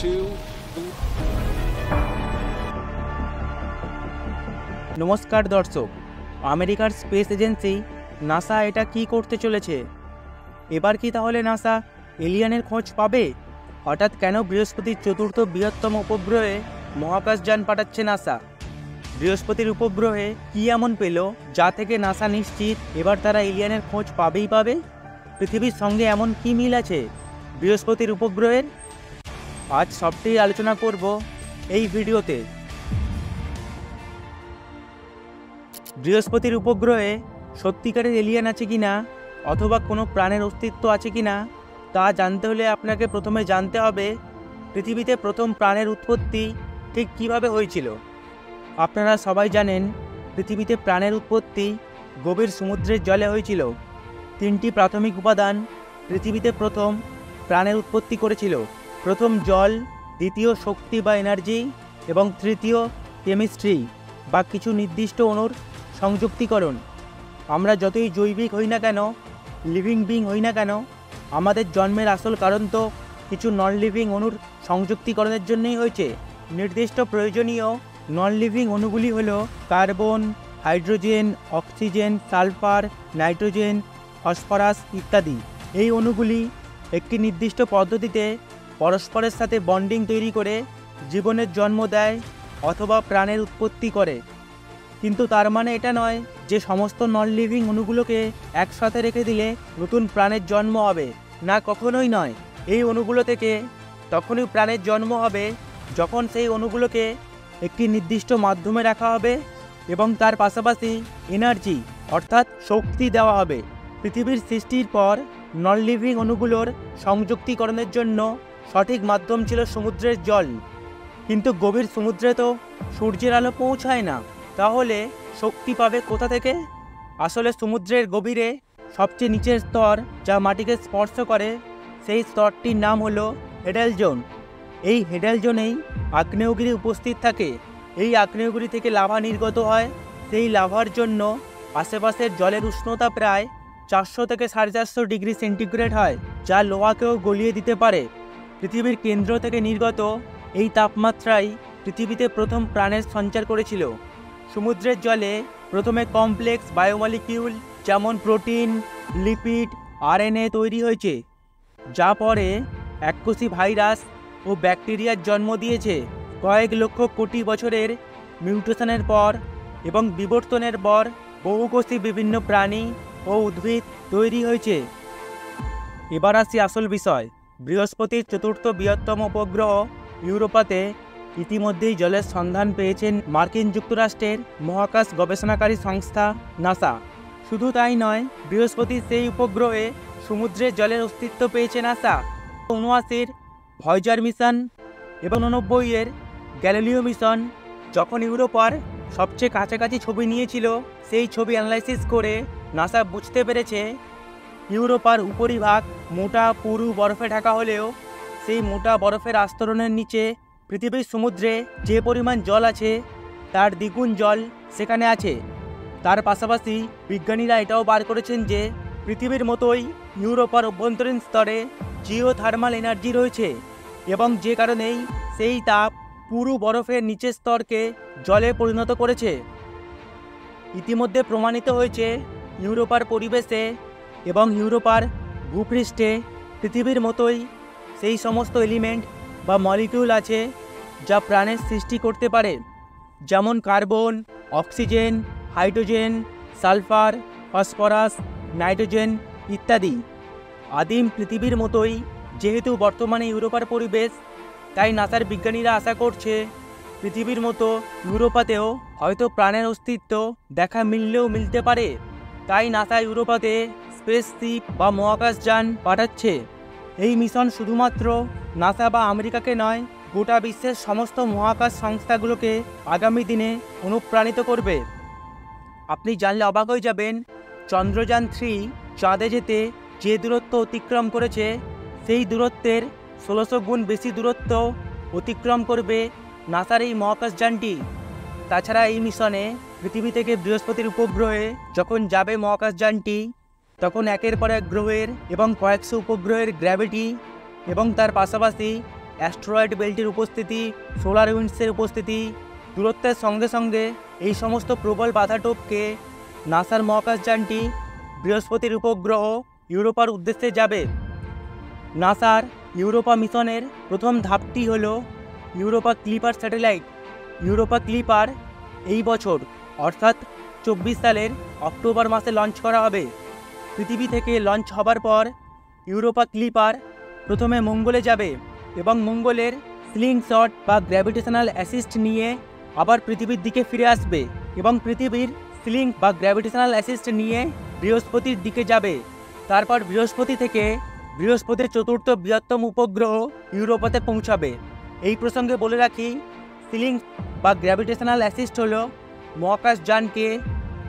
2. নমস্কার দর্শক, আমেরিকার স্পেস এজেন্সি নাসা এটা কি করতে চলেছে? এবার কি তাহলে নাসা এলিয়ানের খোঁজ পাবে? হঠাৎ কেন বৃহস্পতির চতুর্থ বৃহত্তম উপগ্রহে মহাকাশযান পাঠাচ্ছে নাসা? বৃহস্পতির উপগ্রহে কি এমন পেল যা থেকে নাসা নিশ্চিত এবার তারা এলিয়ানের খোঁজ পাবেই পাবে? পৃথিবীর সঙ্গে এমন কি মিল আছে বৃহস্পতির উপগ্রহের? আজ সবটাই আলোচনা করব এই ভিডিওতে। বৃহস্পতির উপগ্রহে সত্যিকারের এলিয়েন আছে কিনা অথবা কোনো প্রাণের অস্তিত্ব আছে কিনা তা জানতে হলে আপনাকে প্রথমে জানতে হবে পৃথিবীতে প্রথম প্রাণের উৎপত্তি ঠিক কীভাবে হয়েছিল। আপনারা সবাই জানেন পৃথিবীতে প্রাণের উৎপত্তি গভীর সমুদ্রের জলে হয়েছিল। তিনটি প্রাথমিক উপাদান পৃথিবীতে প্রথম প্রাণের উৎপত্তি করেছিল। প্রথম জল, দ্বিতীয় শক্তি বা এনার্জি এবং তৃতীয় কেমিস্ট্রি বা কিছু নির্দিষ্ট অণুর সংযুক্তিকরণ। আমরা যতই জৈবিক হই না কেন, লিভিং বিং হই না কেন, আমাদের জন্মের আসল কারণ তো কিছু নন লিভিং অণুর সংযুক্তিকরণের জন্যই হয়েছে। নির্দিষ্ট প্রয়োজনীয় নন লিভিং অণুগুলি হলো carbon, hydrogen, oxygen, sulphur, nitrogen, phosphorus ইত্যাদি। এই অণুগুলি একটি নির্দিষ্ট পদ্ধতিতে পরস্পরের সাথে বন্ডিং তৈরি করে জীবনের জন্ম দেয় অথবা প্রাণের উৎপত্তি করে। কিন্তু তার মানে এটা নয় যে সমস্ত নন লিভিং অণুগুলোকে একসাথে রেখে দিলে নতুন প্রাণের জন্ম হবে, না, কখনোই নয়। এই অণুগুলো থেকে তখনই প্রাণের জন্ম হবে যখন সেই অণুগুলোকে একটি নির্দিষ্ট মাধ্যমে রাখা হবে এবং তার পাশাপাশি এনার্জি অর্থাৎ শক্তি দেওয়া হবে। পৃথিবীর সৃষ্টির পর নন লিভিং অণুগুলোর সংযুক্তিকরণের জন্য সঠিক মাধ্যম ছিল সমুদ্রের জল। কিন্তু গভীর সমুদ্রে তো সূর্যের আলো পৌঁছায় না, তাহলে শক্তি পাবে কোথা থেকে? আসলে সমুদ্রের গভীরে সবচেয়ে নিচের স্তর যা মাটিকে স্পর্শ করে সেই স্তরটির নাম হলো হেডেল জোন। এই হেডেল জোনেই আগ্নেয়গিরি উপস্থিত থাকে। এই আগ্নেয়গিরি থেকে লাভা নির্গত হয়। সেই লাভার জন্য আশেপাশের জলের উষ্ণতা প্রায় 400 থেকে 450 ডিগ্রি সেন্টিগ্রেড হয়, যা লোহাকেও গলিয়ে দিতে পারে। পৃথিবীর কেন্দ্র থেকে নির্গত এই তাপমাত্রাই পৃথিবীতে প্রথম প্রাণের সঞ্চার করেছিল। সমুদ্রের জলে প্রথমে কমপ্লেক্স বায়োমলিকিউল যেমন প্রোটিন, লিপিড, আরএনএ তৈরি হয়েছে, যা পরে এককোষী ভাইরাস ও ব্যাকটেরিয়ার জন্ম দিয়েছে। কয়েক লক্ষ কোটি বছরের মিউটেশনের পর এবং বিবর্তনের পর বহুকোষী বিভিন্ন প্রাণী ও উদ্ভিদ তৈরি হয়েছে। এবার আসি আসল বিষয়। বৃহস্পতির চতুর্থ বৃহত্তম উপগ্রহ ইউরোপাতে ইতিমধ্যেই জলের সন্ধান পেয়েছেন মার্কিন যুক্তরাষ্ট্রের মহাকাশ গবেষণাকারী সংস্থা নাসা। শুধু তাই নয়, বৃহস্পতির সেই উপগ্রহে সমুদ্রের জলের অস্তিত্ব পেয়েছে নাসা। 79-এর ভয়েজার মিশন এবং 89-এর গ্যালিলিও মিশন যখন ইউরোপার সবচেয়ে কাছাকাছি ছবি নিয়েছিল, সেই ছবি অ্যানালাইসিস করে নাসা বুঝতে পেরেছে ইউরোপার উপরিভাগ মোটা পুরু বরফে ঢাকা হলেও সেই মোটা বরফের আস্তরণের নিচে পৃথিবীর সমুদ্রে যে পরিমাণ জল আছে তার দ্বিগুণ জল সেখানে আছে। তার পাশাপাশি বিজ্ঞানীরা এটাও বার করেছেন যে পৃথিবীর মতোই ইউরোপার অভ্যন্তরীণ স্তরে জিওথার্মাল এনার্জি রয়েছে এবং যে কারণেই সেই তাপ পুরু বরফের নিচের স্তরকে জলে পরিণত করেছে। ইতিমধ্যে প্রমাণিত হয়েছে ইউরোপার পরিবেশে এবং ইউরোপার ভূপৃষ্ঠে পৃথিবীর মতোই সেই সমস্ত এলিমেন্ট বা মলিকিউল আছে যা প্রাণের সৃষ্টি করতে পারে, যেমন carbon, oxygen, hydrogen, sulphur, phosphorus, nitrogen ইত্যাদি। আদিম পৃথিবীর মতোই যেহেতু বর্তমানে ইউরোপার পরিবেশ, তাই নাসার বিজ্ঞানীরা আশা করছে পৃথিবীর মতো ইউরোপাতেও হয়তো প্রাণের অস্তিত্ব দেখা মিললেও মিলতে পারে। তাই নাসা ইউরোপাতে স্পেসশিপ বা মহাকাশযান পাঠাচ্ছে। এই মিশন শুধুমাত্র নাসা বা আমেরিকাকে নয়, গোটা বিশ্বের সমস্ত মহাকাশ সংস্থাগুলোকে আগামী দিনে অনুপ্রাণিত করবে। আপনি জানলে অবাক হয়ে যাবেন, চন্দ্রযান 3 চাঁদে যেতে যে দূরত্ব অতিক্রম করেছে সেই দূরত্বের 1600 গুণ বেশি দূরত্ব অতিক্রম করবে নাসার এই মহাকাশযানটি। তাছাড়া এই মিশনে পৃথিবী থেকে বৃহস্পতির উপগ্রহে যখন যাবে মহাকাশযানটি, তখন একের পর এক গ্রহের এবং কয়েকশো উপগ্রহের গ্র্যাভিটি এবং তার পাশাপাশি অ্যাস্ট্রয়েড বেল্টের উপস্থিতি, সোলার উইন্ডসের উপস্থিতি, দূরত্বের সঙ্গে সঙ্গে এই সমস্ত প্রবল বাধা টপকে নাসার মহাকাশযানটি বৃহস্পতির উপগ্রহ ইউরোপার উদ্দেশ্যে যাবে। নাসার ইউরোপা মিশনের প্রথম ধাপটি হল Europa clipper satellite. Europa clipper এই বছর অর্থাৎ 24 সালের অক্টোবর মাসে লঞ্চ করা হবে। পৃথিবী থেকে লঞ্চ হবার পর ইউরোপা ক্লিপার প্রথমে মঙ্গলে যাবে এবং মঙ্গলের স্লিংশট বা গ্র্যাভিটেশনাল অ্যাসিস্ট নিয়ে আবার পৃথিবীর দিকে ফিরে আসবে এবং পৃথিবীর স্লিং বা গ্র্যাভিটেশনাল অ্যাসিস্ট নিয়ে বৃহস্পতির দিকে যাবে। তারপর বৃহস্পতি থেকে বৃহস্পতির চতুর্থ বৃহত্তম উপগ্রহ ইউরোপাতে পৌঁছাবে। এই প্রসঙ্গে বলে রাখি, স্লিং বা গ্র্যাভিটেশনাল অ্যাসিস্ট হল মহাকাশযানকে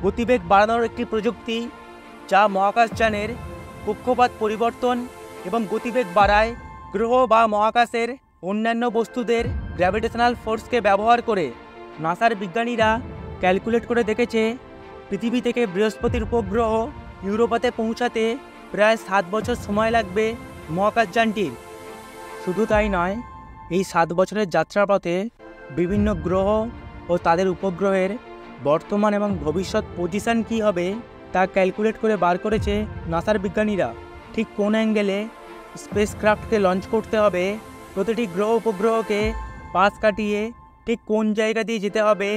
গতিবেগ বাড়ানোর একটি প্রযুক্তি, যা মহাকাশযানের কক্ষপথ পরিবর্তন এবং গতিবেগ বাড়ায়। গ্রহ বা মহাকাশের অন্যান্য বস্তুদের গ্র্যাভিটেশনাল ফোর্সকে ব্যবহার করে নাসার বিজ্ঞানীরা ক্যালকুলেট করে দেখেছে পৃথিবী থেকে বৃহস্পতির উপগ্রহ ইউরোপাতে পৌঁছাতে প্রায় 7 বছর সময় লাগবে মহাকাশযানটির। শুধু তাই নয়, এই 7 বছরের যাত্রাপথে বিভিন্ন গ্রহ ও তাদের উপগ্রহের বর্তমান এবং ভবিষ্যৎ পজিশন কী হবে তা ক্যালকুলেট করে বার করেছে নাসার বিজ্ঞানীরা। ঠিক কোন অ্যাঙ্গেলে স্পেসক্রাফটকে লঞ্চ করতে হবে, প্রতিটি গ্রহ উপগ্রহকে পাশ কাটিয়ে ঠিক কোন জায়গা দিয়ে যেতে হবে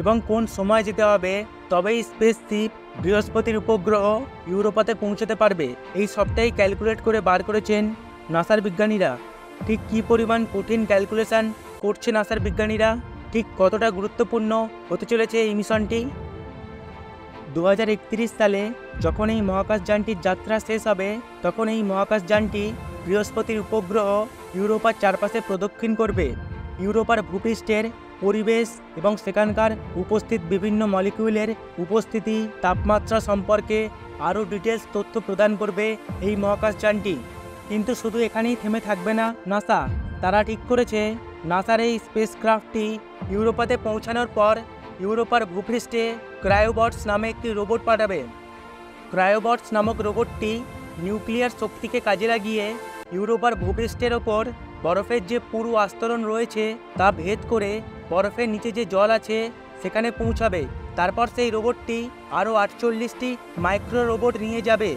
এবং কোন সময় যেতে হবে, তবেই স্পেসশিপ বৃহস্পতির উপগ্রহ ইউরোপাতে পৌঁছাতে পারবে। এই সবটাই ক্যালকুলেট করে বার করেছেন নাসার বিজ্ঞানীরা। ঠিক কী পরিমাণ কঠিন ক্যালকুলেশন করছে নাসার বিজ্ঞানীরা, ঠিক কতটা গুরুত্বপূর্ণ হতে চলেছে এই মিশনটি। 2031 সালে যখন এই মহাকাশযানটির যাত্রা শেষ হবে, তখন এই মহাকাশযানটি বৃহস্পতির উপগ্রহ ইউরোপার চারপাশে প্রদক্ষিণ করবে। ইউরোপার ভূপৃষ্ঠের পরিবেশ এবং সেখানকার উপস্থিত বিভিন্ন মলিকিউলের উপস্থিতি, তাপমাত্রা সম্পর্কে আরও ডিটেলস তথ্য প্রদান করবে এই মহাকাশযানটি। কিন্তু শুধু এখানেই থেমে থাকবে না নাসা। তারা ঠিক করেছে নাসার এই স্পেসক্রাফটটি ইউরোপাতে পৌঁছানোর পর ইউরোপার ভূপৃষ্ঠে ক্রায়োবটস নামে একটি রোবট পাঠাবে। ক্রায়োবটস নামক রোবটটি নিউক্লিয়ার শক্তিকে কাজে লাগিয়ে ইউরোপার ভূপৃষ্ঠের ওপর বরফের যে পুরু আস্তরণ রয়েছে তা ভেদ করে বরফের নিচে যে জল আছে সেখানে পৌঁছাবে। তারপর সেই রোবটটি আরও 48টি মাইক্রো রোবট নিয়ে যাবে,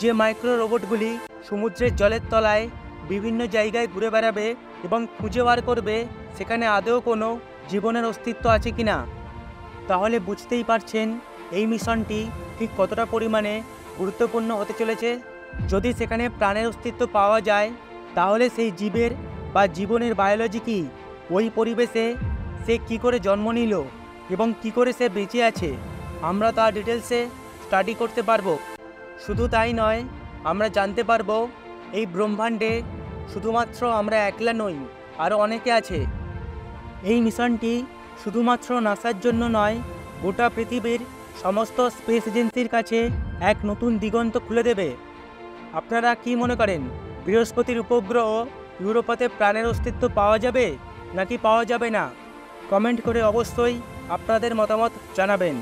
যে মাইক্রো রোবটগুলি সমুদ্রের জলের তলায় বিভিন্ন জায়গায় ঘুরে বেড়াবে এবং খুঁজে বার করবে সেখানে আদৌ কোনো জীবনের অস্তিত্ব আছে কিনা। তাহলে বুঝতেই পারছেন এই মিশনটি ঠিক কতটা পরিমাণে গুরুত্বপূর্ণ হতে চলেছে। যদি সেখানে প্রাণের অস্তিত্ব পাওয়া যায়, তাহলে সেই জীবের বা জীবনের বায়োলজি কী, ওই পরিবেশে সে কী করে জন্ম নিল এবং কী করে সে বেঁচে আছে, আমরা তা ডিটেলসে স্টাডি করতে পারবো। শুধু তাই নয়, আমরা জানতে পারবো এই ব্রহ্মাণ্ডে শুধুমাত্র আমরা একলা নই, আরও অনেকে আছে। এই মিশনটি শুধুমাত্র নাসার জন্য নয়, গোটা পৃথিবীর সমস্ত স্পেস এজেন্সির কাছে এক নতুন দিগন্ত খুলে দেবে। আপনারা কি মনে করেন, বৃহস্পতির উপগ্রহ ইউরোপাতে প্রাণের অস্তিত্ব পাওয়া যাবে নাকি পাওয়া যাবে না? কমেন্ট করে অবশ্যই আপনাদের মতামত জানাবেন।